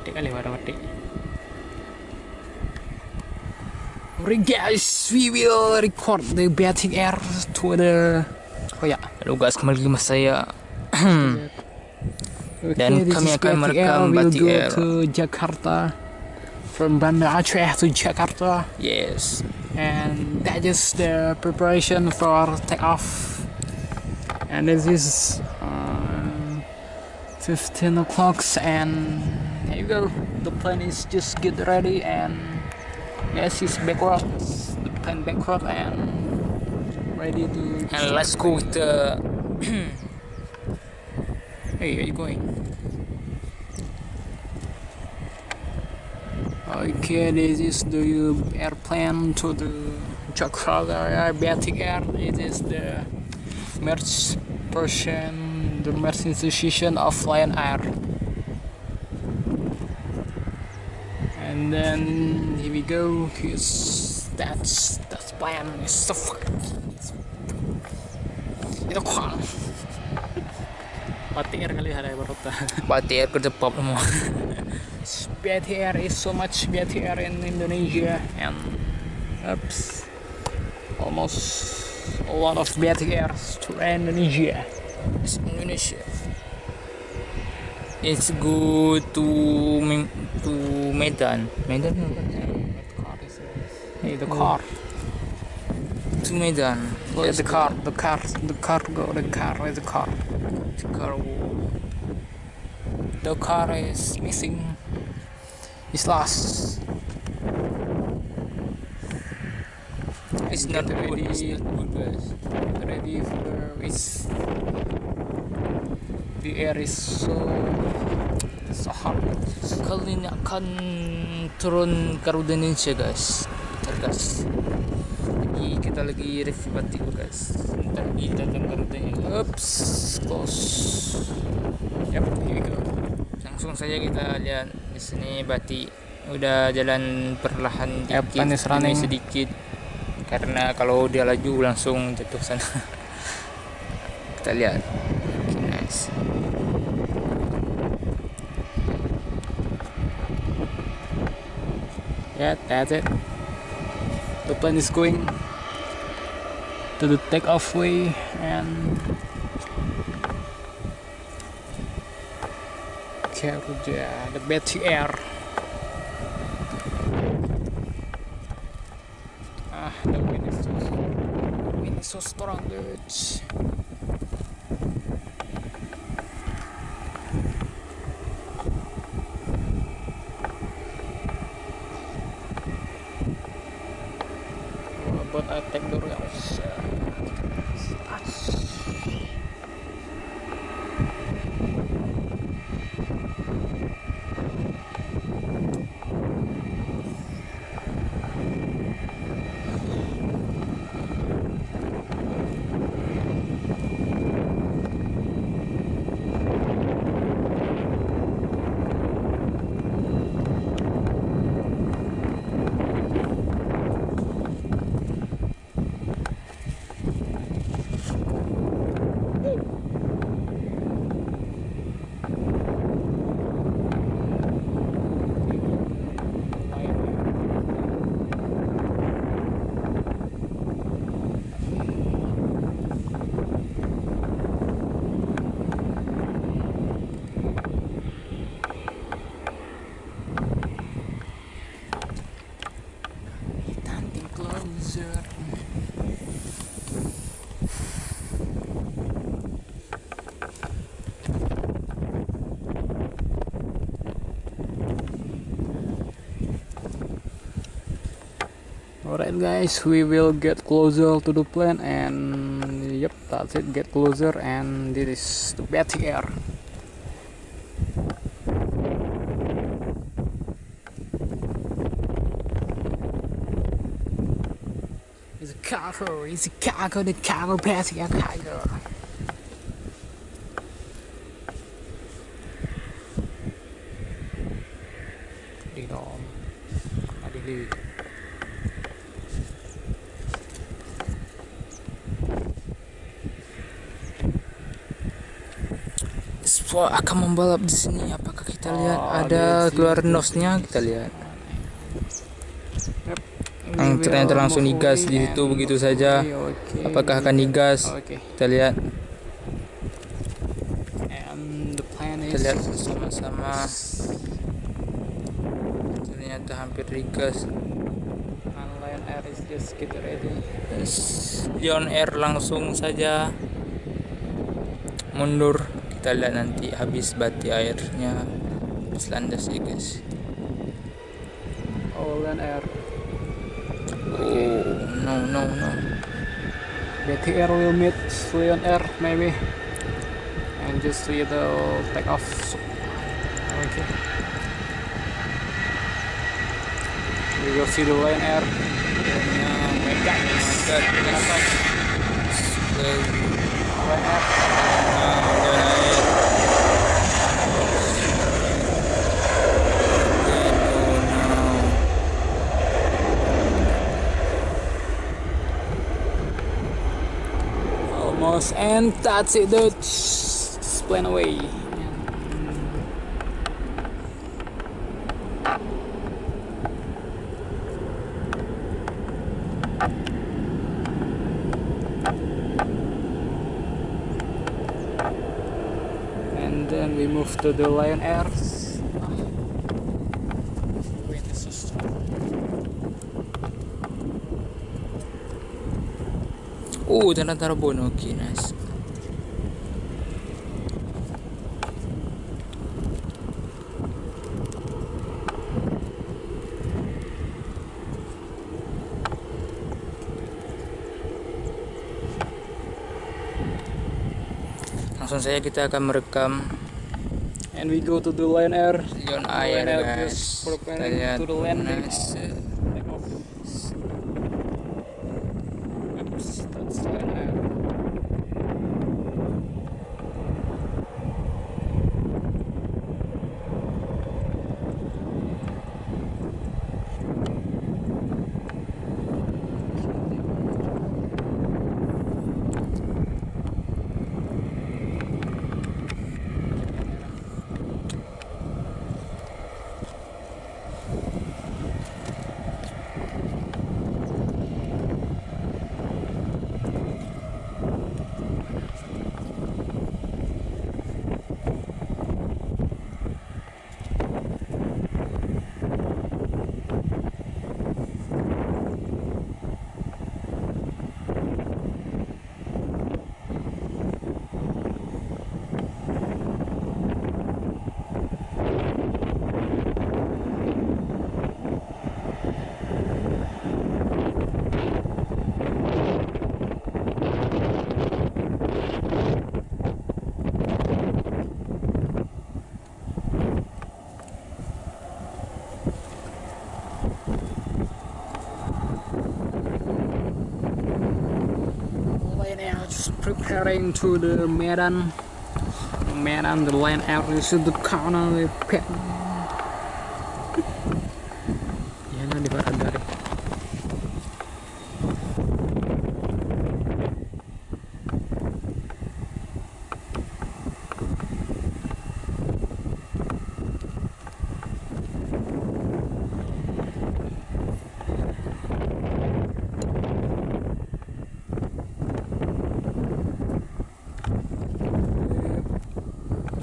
Petik kali warna petik. Alright guys, we will record the Batik Air to the... Oh ya, halo guys, kembali lagi mas saya. Dan kami akan merekam Batik Air to Jakarta, from Banda Aceh to Jakarta. Yes. And that is the preparation for takeoff. And this is 15 o'clock, and here you go. The plane is just get ready, and yes, it's backwards. The plane backward and ready to. And let's go with the. Hey, where are you going? Okay, this is the airplane to the Jakarta Batik Air. It is the merge version, the merge institution of Lion Air. And then here we go. That's plan. It's so fucking. Itu kok. Batik Air kali ada berota. Batik Air ke depan semua. Batik Air is so much Batik Air in Indonesia, and oops, almost a lot of Batik Airs to Indonesia. It's Indonesia. It's good to Medan. Medan. Hey, the car. To Medan. Yeah, the car. The car is the car. The car is missing. It's lost. It's not ready. It's not good, guys. Ready for it's. The air is so hot. Kali ini akan turun Garuda Indonesia, guys. Bentar, guys. Kita lagi review batik, guys. Bentar kita datang Garuda. Oops, close. Yep, here we go. Langsung saja kita lihat di sini batik udah jalan perlahan dikit demi sedikit, karena kalau dia laju langsung jatuh sana. Kita lihat. Okay, nice. Yeah, that's it. The plane is going to the takeoff way, and Garuda, the Batik Air. The wind is so strong, dude. But I take the rails. Alright guys, we will get closer to the plane, and yep, that's it, get closer, and this is the Batik Air. It's a cargo, the cargo Batik Air cargo. akan membalap di sini. Apakah kita lihat ada let's see keluar the nosnya? Kita lihat. Yep. Ternyata langsung digas di situ begitu saja. Okay, Apakah akan digas? Okay. Kita lihat. And the plan Kita is lihat bersama-sama. Ternyata hampir digas. Lion Air is just get ready. Lion Air langsung saja mundur. Kita lihat nanti habis bati airnya habis landas ya guys. Oh, Lion Air. Oh no. BTR will meet Lion Air maybe, and just see the take off. Okay. We will see the Lion Air. Oh my god. Lion Air. Almost, and that's it, dude. Just plane away. And then we move to the Lion Air. Wind is so strong. Oh, ternyata Rabon. Okay, nice. Langsung saja kita akan merekam And we go to the Lion Air. Lion Air guys. Just Kita preparing lihat to the landing. nice. Take off. Oops, that's Lion Air. Lion Air just preparing to the Medan. Medan, the Lion Air is in the corner. Yan na, di ba radar eh.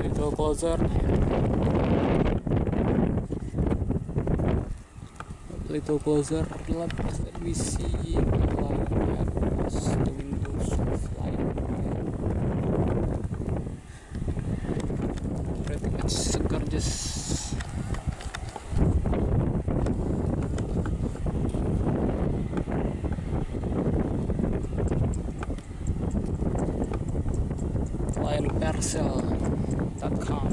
Little closer. A little closer. Let me see the Lion Air as the windows flying by. Pretty much gorgeous. LionParcel.com.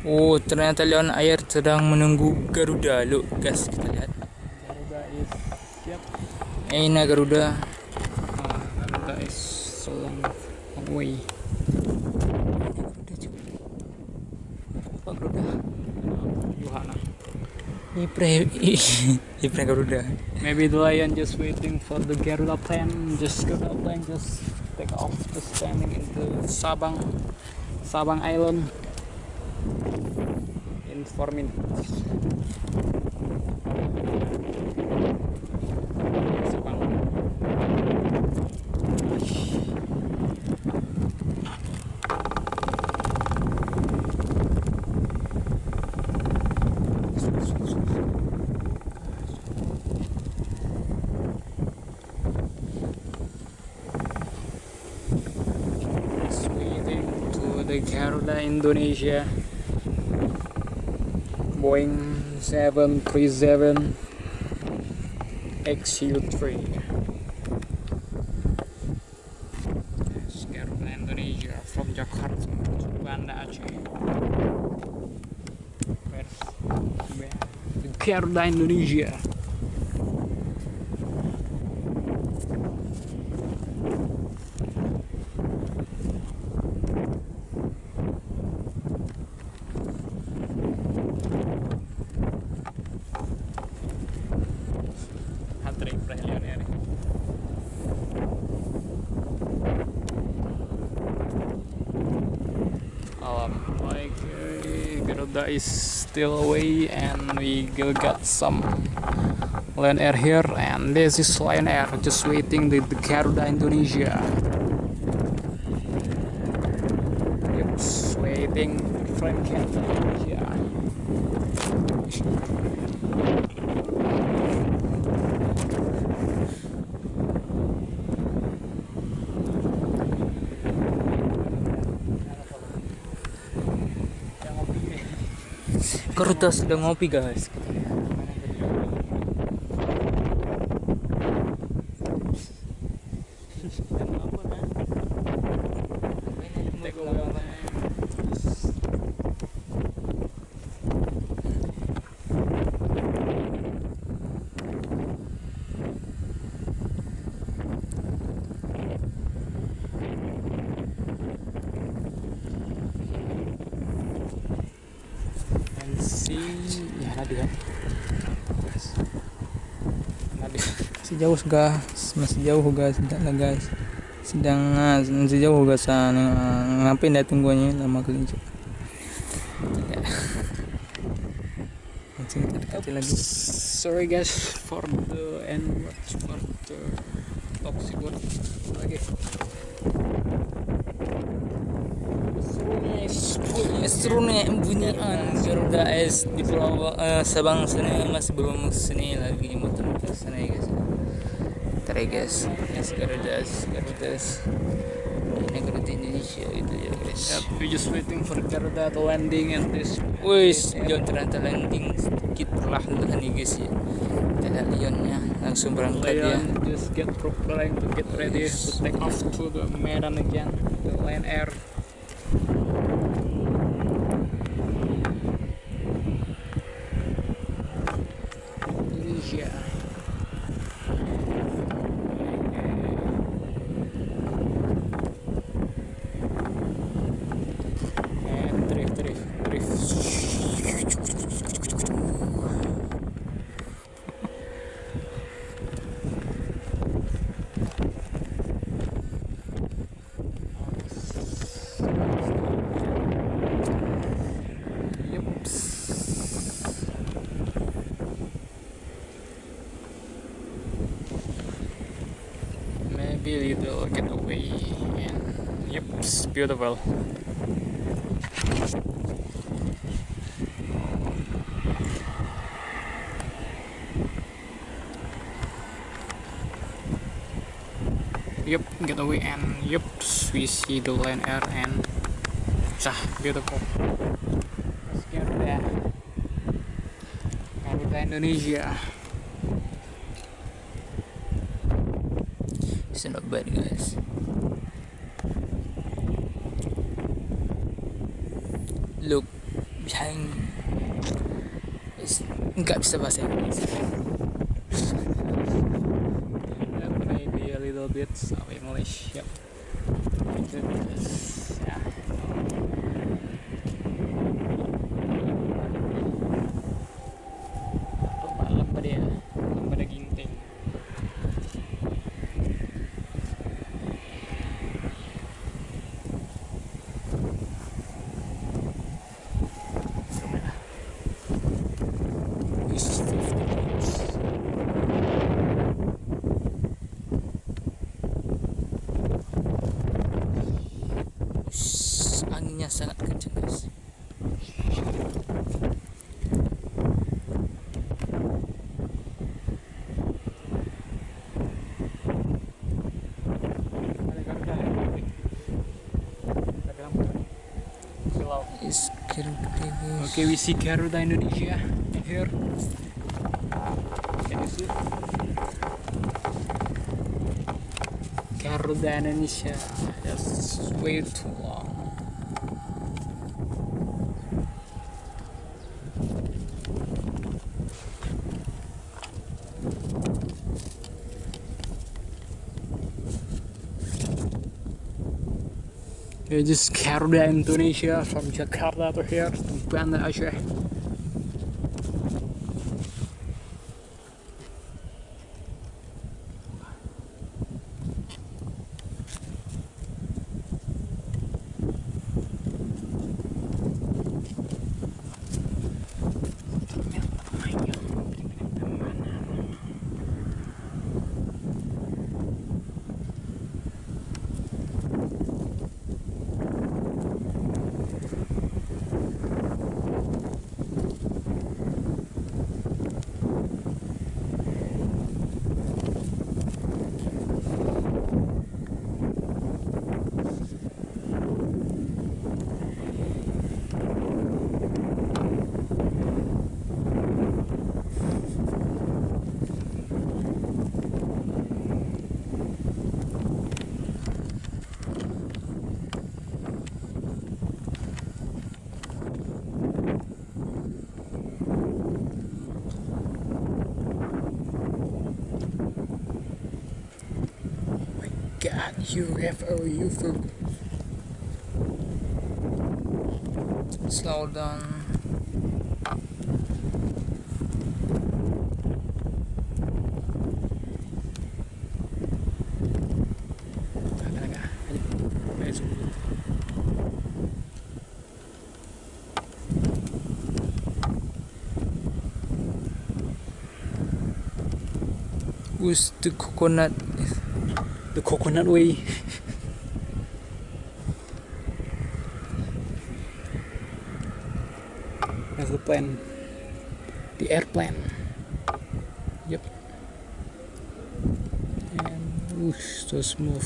Oh, ternyata Lion Air sedang menunggu Garuda. Look, guys, kita lihat. Garuda is yep. Aina Garuda. Garuda is so long away. Garuda juga. Apa Garuda? Johanna. Ipre Garuda. Maybe the Lion just waiting for the Garuda plane. Garuda plane just take off, just standing into Sabang Island in 4 minutes. Sabang. Just waiting to the Garuda Indonesia. Boeing 737 XU3. Yes, Garuda Indonesia from Jakarta to Banda Aceh. Where the Garuda Indonesia. Garuda is still away, and we will get some Lion Air here, and this is Lion Air just waiting the Garuda Indonesia. Yep, waiting from Garuda Indonesia. Garuda sedang ngopi, guys. Ya Nadia. Masih jauh guys, tidak lah guys. Masih jauh guys. Ngapain dah tungguannya lama kelinci. Kita dekati lagi. Sorry guys for the toxic word lagi. Seru nih bunyian Garuda S di Pulau Sabang sana, masih belum sini lagi motor ke sana ya guys. Ntar ya guys, Garuda ini Garuda Indonesia itu ya guys. Yep, we just waiting for Garuda to landing and this. Wis, Lion ternyata landing sedikit perlahan nih guys ya. Kita lihat Lionnya langsung berangkat ya. Lion just get preparing to get ready to take off to the Medan again, the Lion Air. Indonesia. And drift. Maybe they'll get away, and yep, it's beautiful. Yep, get away, and yep, we see the Lion Air, and beautiful. Garuda Indonesia. It's not bad guys. Look, nggak bisa bahasa Inggris. And maybe a little bit of English. Yep. Yeah. Lembah dia, lembah ginting. This is 50 minutes. Anginnya sangat kencang guys. Is Okay, we see Garuda Indonesia in here. Can you see? Garuda Indonesia. That's way too long. This is Garuda Indonesia from Jakarta to here to Banda Aceh. God, UFO. Slow down. Who's the coconut? The coconut way. That's the plane. The airplane. Yep. And whoosh, so smooth.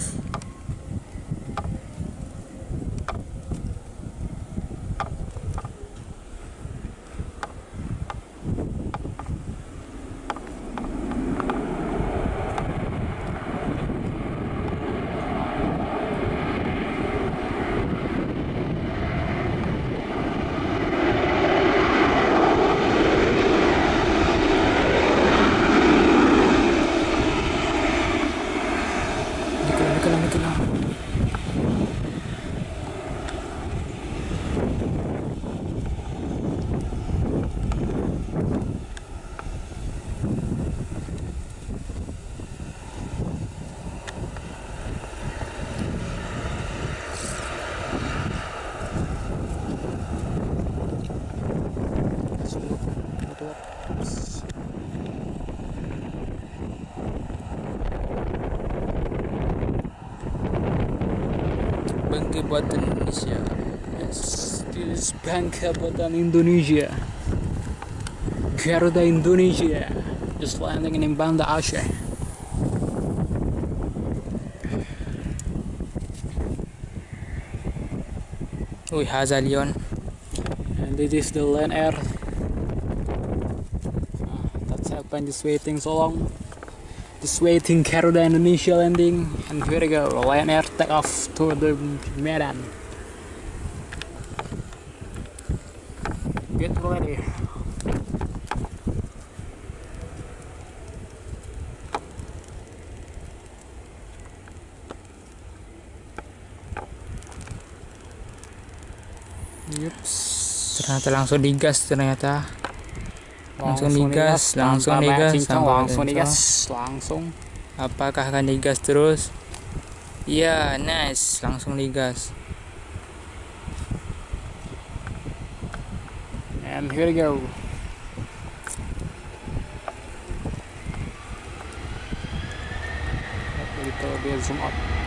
Bangke Buatan Indonesia. Yes, this is Bangka Buatan Indonesia. Garuda Indonesia. Just landing in Banda Aceh. Uy, Hazalion. And this is the Lion Air. That's happened, just waiting so long. Just waiting Garuda Indonesia landing. And here we go, Lion Air take off to the Medan. get ready. Yups. Ternyata langsung digas ternyata. Langsung digas, langsung langsung digas, langsung digas, langsung. Apakah akan digas terus? Iya, nice, langsung digas. And here we go. A little bit zoom out.